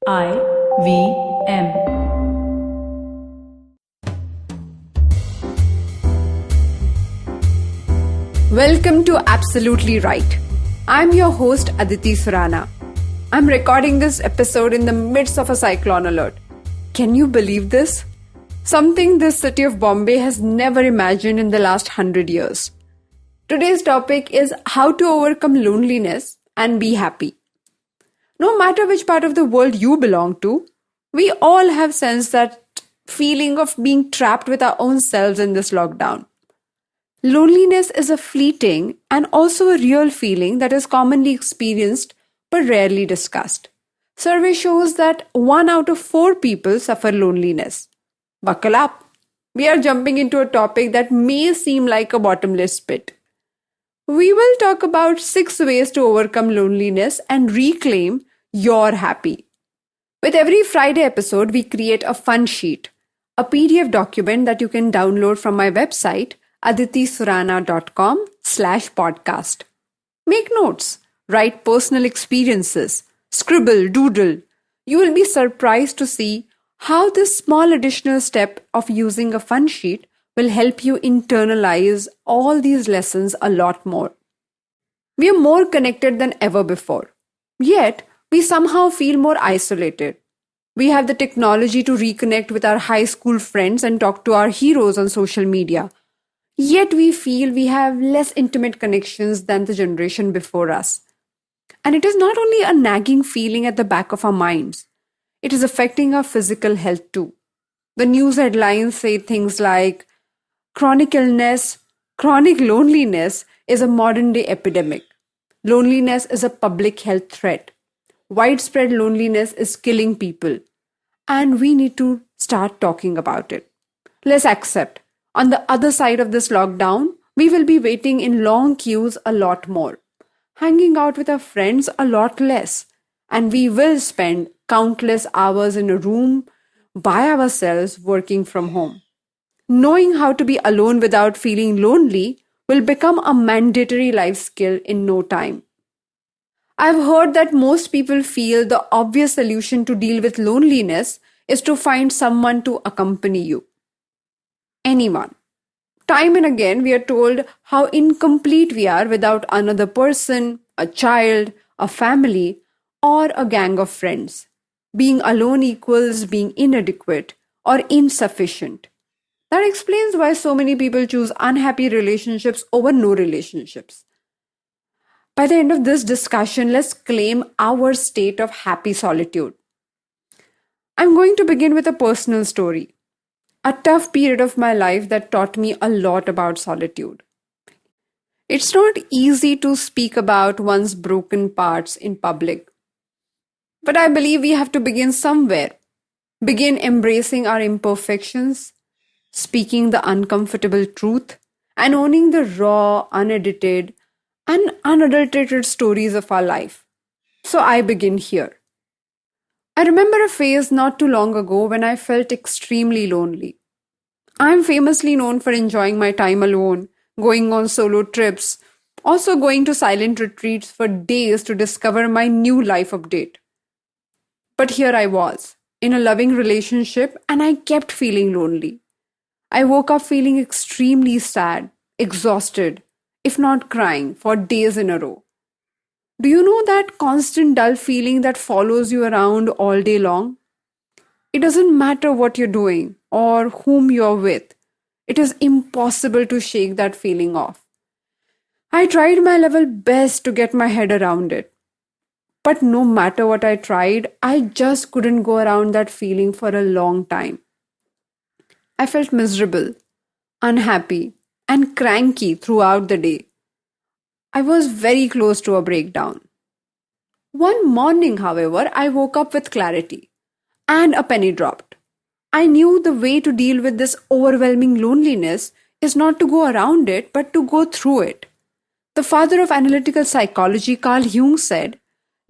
IVM. Welcome to Absolutely Right. I'm your host Aditi Surana. I'm recording this episode in the midst of a cyclone alert. Can you believe this? Something this city of Bombay has never imagined in the last 100 years. Today's topic is how to overcome loneliness and be happy. No matter which part of the world you belong to, we all have sensed that feeling of being trapped with our own selves in this lockdown. Loneliness is a fleeting and also a real feeling that is commonly experienced but rarely discussed. Survey shows that 1 out of 4 people suffer loneliness. Buckle up. We are jumping into a topic that may seem like a bottomless pit. We will talk about 6 ways to overcome loneliness and reclaim your happy. With every Friday episode, we create a fun sheet, a PDF document that you can download from my website, aditisurana.com/podcast. Make notes, write personal experiences, scribble, doodle. You will be surprised to see how this small additional step of using a fun sheet will help you internalize all these lessons a lot more. We are more connected than ever before. Yet, we somehow feel more isolated. We have the technology to reconnect with our high school friends and talk to our heroes on social media. Yet we feel we have less intimate connections than the generation before us. And it is not only a nagging feeling at the back of our minds, it is affecting our physical health too. The news headlines say things like, chronic illness, chronic loneliness is a modern day epidemic. Loneliness is a public health threat. Widespread loneliness is killing people. And we need to start talking about it. Let's accept. On the other side of this lockdown, we will be waiting in long queues a lot more, hanging out with our friends a lot less, and we will spend countless hours in a room by ourselves working from home. Knowing how to be alone without feeling lonely will become a mandatory life skill in no time. I've heard that most people feel the obvious solution to deal with loneliness is to find someone to accompany you. Anyone. Time and again, we are told how incomplete we are without another person, a child, a family, or a gang of friends. Being alone equals being inadequate or insufficient. That explains why so many people choose unhappy relationships over no relationships. By the end of this discussion, let's claim our state of happy solitude. I'm going to begin with a personal story. A tough period of my life that taught me a lot about solitude. It's not easy to speak about one's broken parts in public. But I believe we have to begin somewhere. Begin embracing our imperfections, speaking the uncomfortable truth, and owning the raw, unedited, and unadulterated stories of our life. So I begin here. I remember a phase not too long ago when I felt extremely lonely. I am famously known for enjoying my time alone, going on solo trips, also going to silent retreats for days to discover my new life update. But here I was, in a loving relationship, and I kept feeling lonely. I woke up feeling extremely sad, exhausted, if not crying, for days in a row. Do you know that constant dull feeling that follows you around all day long? It doesn't matter what you're doing or whom you're with. It is impossible to shake that feeling off. I tried my level best to get my head around it. But no matter what I tried, I just couldn't go around that feeling for a long time. I felt miserable, unhappy, and cranky throughout the day. I was very close to a breakdown. One morning, however, I woke up with clarity, and a penny dropped. I knew the way to deal with this overwhelming loneliness is not to go around it, but to go through it. The father of analytical psychology, Carl Jung, said,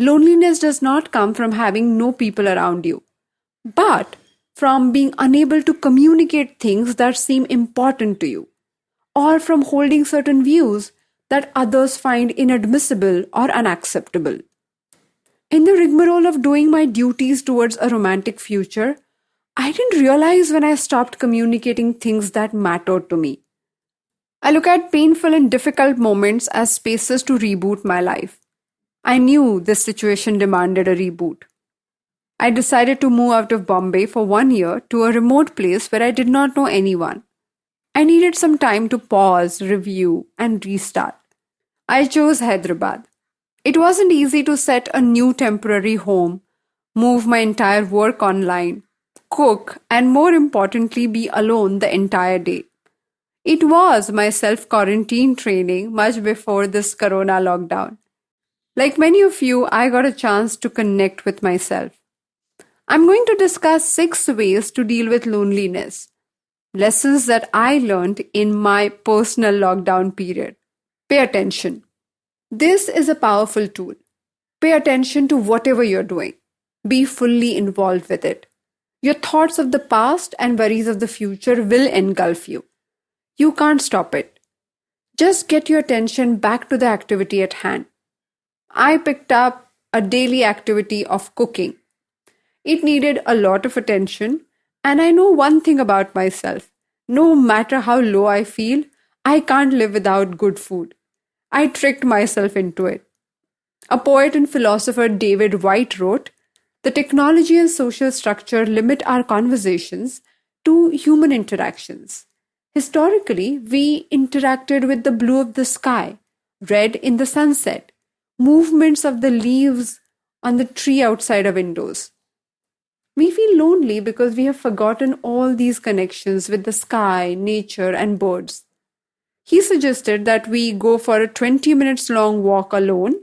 loneliness does not come from having no people around you, but from being unable to communicate things that seem important to you, or from holding certain views that others find inadmissible or unacceptable. In the rigmarole of doing my duties towards a romantic future, I didn't realize when I stopped communicating things that mattered to me. I look at painful and difficult moments as spaces to reboot my life. I knew this situation demanded a reboot. I decided to move out of Bombay for 1 year to a remote place where I did not know anyone. I needed some time to pause, review, and restart. I chose Hyderabad. It wasn't easy to set a new temporary home, move my entire work online, cook, and more importantly, be alone the entire day. It was my self quarantine training much before this corona lockdown. Like many of you, I got a chance to connect with myself. I'm going to discuss 6 ways to deal with loneliness, lessons that I learned in my personal lockdown period. Pay attention. This is a powerful tool. Pay attention to whatever you're doing. Be fully involved with it. Your thoughts of the past and worries of the future will engulf you. You can't stop it. Just get your attention back to the activity at hand. I picked up a daily activity of cooking. It needed a lot of attention, and I know one thing about myself. No matter how low I feel, I can't live without good food. I tricked myself into it. A poet and philosopher David Whyte wrote, "The technology and social structure limit our conversations to human interactions. Historically, we interacted with the blue of the sky, red in the sunset, movements of the leaves on the tree outside our windows. We feel lonely because we have forgotten all these connections with the sky, nature, and birds." He suggested that we go for a 20 minutes long walk alone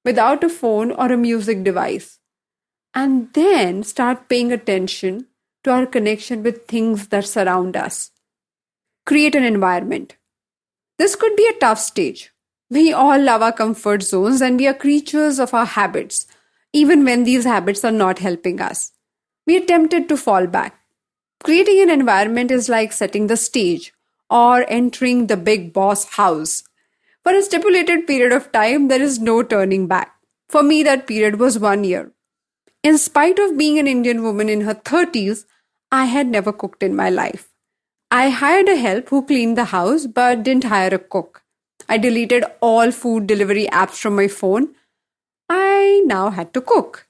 without a phone or a music device, and then start paying attention to our connection with things that surround us. Create an environment. This could be a tough stage. We all love our comfort zones and we are creatures of our habits, even when these habits are not helping us. We are tempted to fall back. Creating an environment is like setting the stage or entering the big boss house. For a stipulated period of time, there is no turning back. For me, that period was 1 year. In spite of being an Indian woman in her 30s, I had never cooked in my life. I hired a help who cleaned the house but didn't hire a cook. I deleted all food delivery apps from my phone. I now had to cook.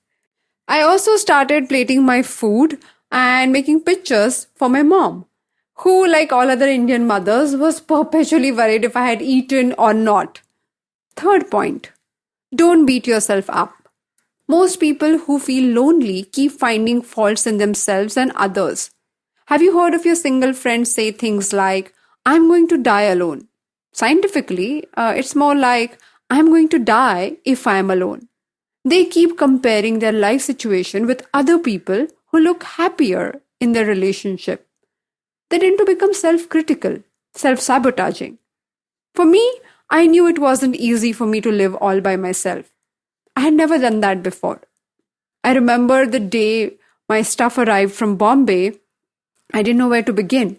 I also started plating my food and making pictures for my mom, who, like all other Indian mothers, was perpetually worried if I had eaten or not. Third point, don't beat yourself up. Most people who feel lonely keep finding faults in themselves and others. Have you heard of your single friends say things like, "I'm going to die alone"? Scientifically, it's more like, "I'm going to die if I'm alone." They keep comparing their life situation with other people who look happier in their relationship. They tend to become self-critical, self-sabotaging. For me, I knew it wasn't easy for me to live all by myself. I had never done that before. I remember the day my stuff arrived from Bombay, I didn't know where to begin.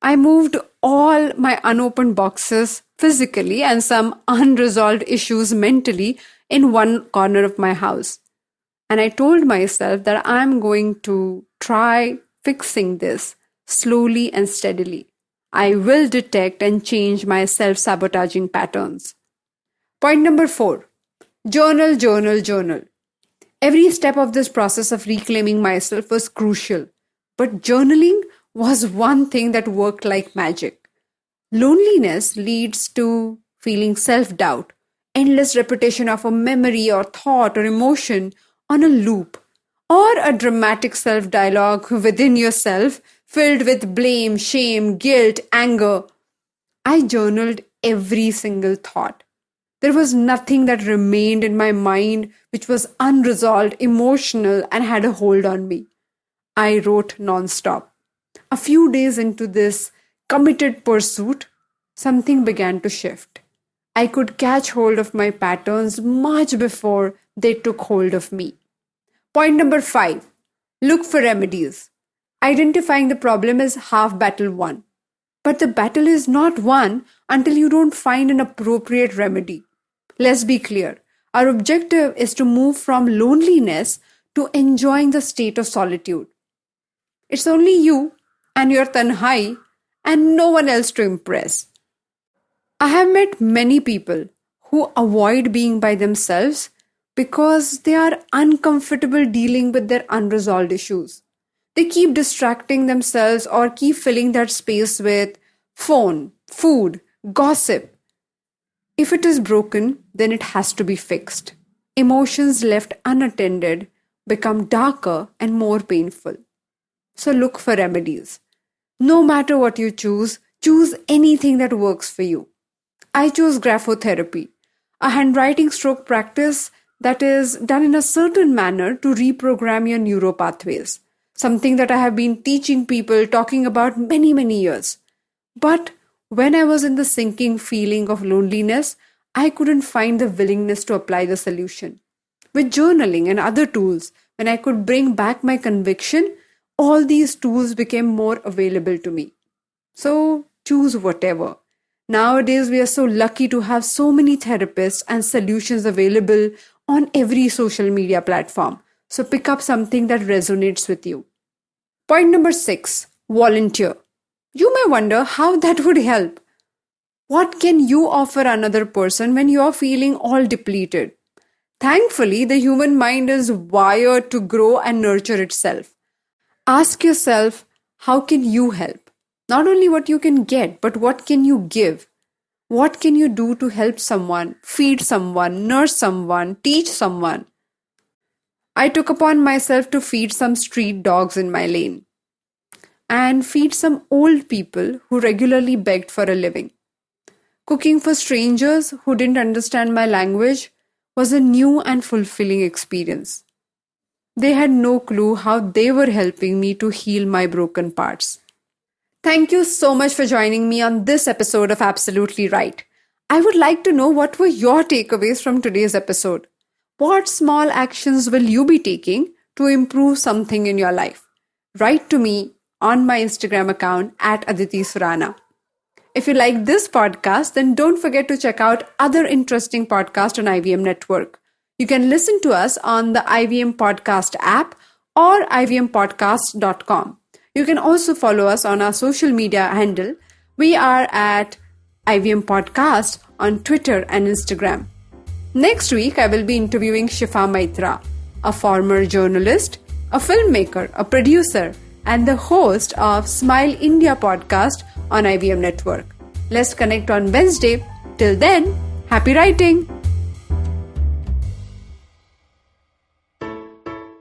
I moved all my unopened boxes physically and some unresolved issues mentally in one corner of my house. And I told myself that I'm going to try fixing this slowly and steadily. I will detect and change my self-sabotaging patterns. Point number 4. Journal, journal, journal. Every step of this process of reclaiming myself was crucial. But journaling was one thing that worked like magic. Loneliness leads to feeling self-doubt, endless repetition of a memory or thought or emotion on a loop, or a dramatic self-dialogue within yourself filled with blame, shame, guilt, anger. I journaled every single thought. There was nothing that remained in my mind which was unresolved, emotional, and had a hold on me. I wrote nonstop. A few days into this committed pursuit, something began to shift. I could catch hold of my patterns much before they took hold of me. Point number 5. Look for remedies. Identifying the problem is half battle won. But the battle is not won until you don't find an appropriate remedy. Let's be clear. Our objective is to move from loneliness to enjoying the state of solitude. It's only you and your tanhai and no one else to impress. I have met many people who avoid being by themselves because they are uncomfortable dealing with their unresolved issues. They keep distracting themselves or keep filling that space with phone, food, gossip. If it is broken, then it has to be fixed. Emotions left unattended become darker and more painful. So look for remedies. No matter what you choose anything that works for you. I chose graphotherapy, a handwriting stroke practice that is done in a certain manner to reprogram your neural pathways. Something that I have been teaching people, talking about many years. But when I was in the sinking feeling of loneliness, I couldn't find the willingness to apply the solution. With journaling and other tools, when I could bring back my conviction, all these tools became more available to me. So choose whatever. Nowadays, we are so lucky to have so many therapists and solutions available on every social media platform. So pick up something that resonates with you. Point number 6, volunteer. You may wonder how that would help. What can you offer another person when you are feeling all depleted? Thankfully, the human mind is wired to grow and nurture itself. Ask yourself, how can you help? Not only what you can get, but what can you give? What can you do to help someone, feed someone, nurse someone, teach someone? I took upon myself to feed some street dogs in my lane and feed some old people who regularly begged for a living. Cooking for strangers who didn't understand my language was a new and fulfilling experience. They had no clue how they were helping me to heal my broken parts. Thank you so much for joining me on this episode of Absolutely Right. I would like to know what were your takeaways from today's episode. What small actions will you be taking to improve something in your life? Write to me on my Instagram account at Aditi Surana. If you like this podcast, then don't forget to check out other interesting podcasts on IVM Network. You can listen to us on the IVM Podcast app or ivmpodcast.com. You can also follow us on our social media handle. We are at IVM Podcast on Twitter and Instagram. Next week, I will be interviewing Shifa Maitra, a former journalist, a filmmaker, a producer, and the host of Smile India podcast on IVM Network. Let's connect on Wednesday. Till then, happy writing!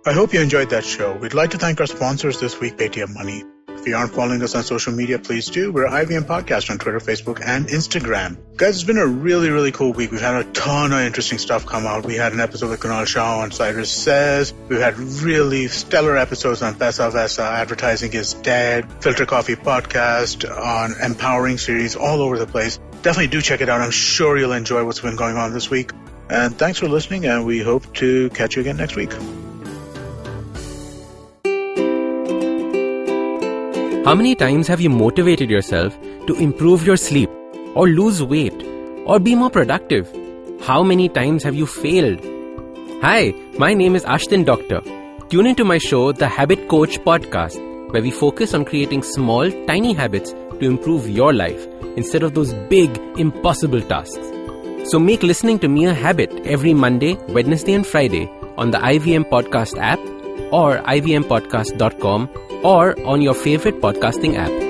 I hope you enjoyed that show. We'd like to thank our sponsors this week, Paytm Money. If you aren't following us on social media, please do. We're IVM Podcast on Twitter, Facebook, and Instagram. Guys, it's been a really cool week. We've had a ton of interesting stuff come out. We had an episode with Kunal Shah on Cyrus Says. We've had really stellar episodes on Pesa Vesa, Advertising is Dead, Filter Coffee Podcast, on Empowering Series, all over the place. Definitely do check it out. I'm sure you'll enjoy what's been going on this week. And thanks for listening, and we hope to catch you again next week. How many times have you motivated yourself to improve your sleep or lose weight or be more productive? How many times have you failed? Hi, my name is Ashton Doctor. Tune into my show, The Habit Coach Podcast, where we focus on creating small, tiny habits to improve your life instead of those big, impossible tasks. So make listening to me a habit every Monday, Wednesday and Friday on the IVM Podcast app or ivmpodcast.com or on your favorite podcasting app.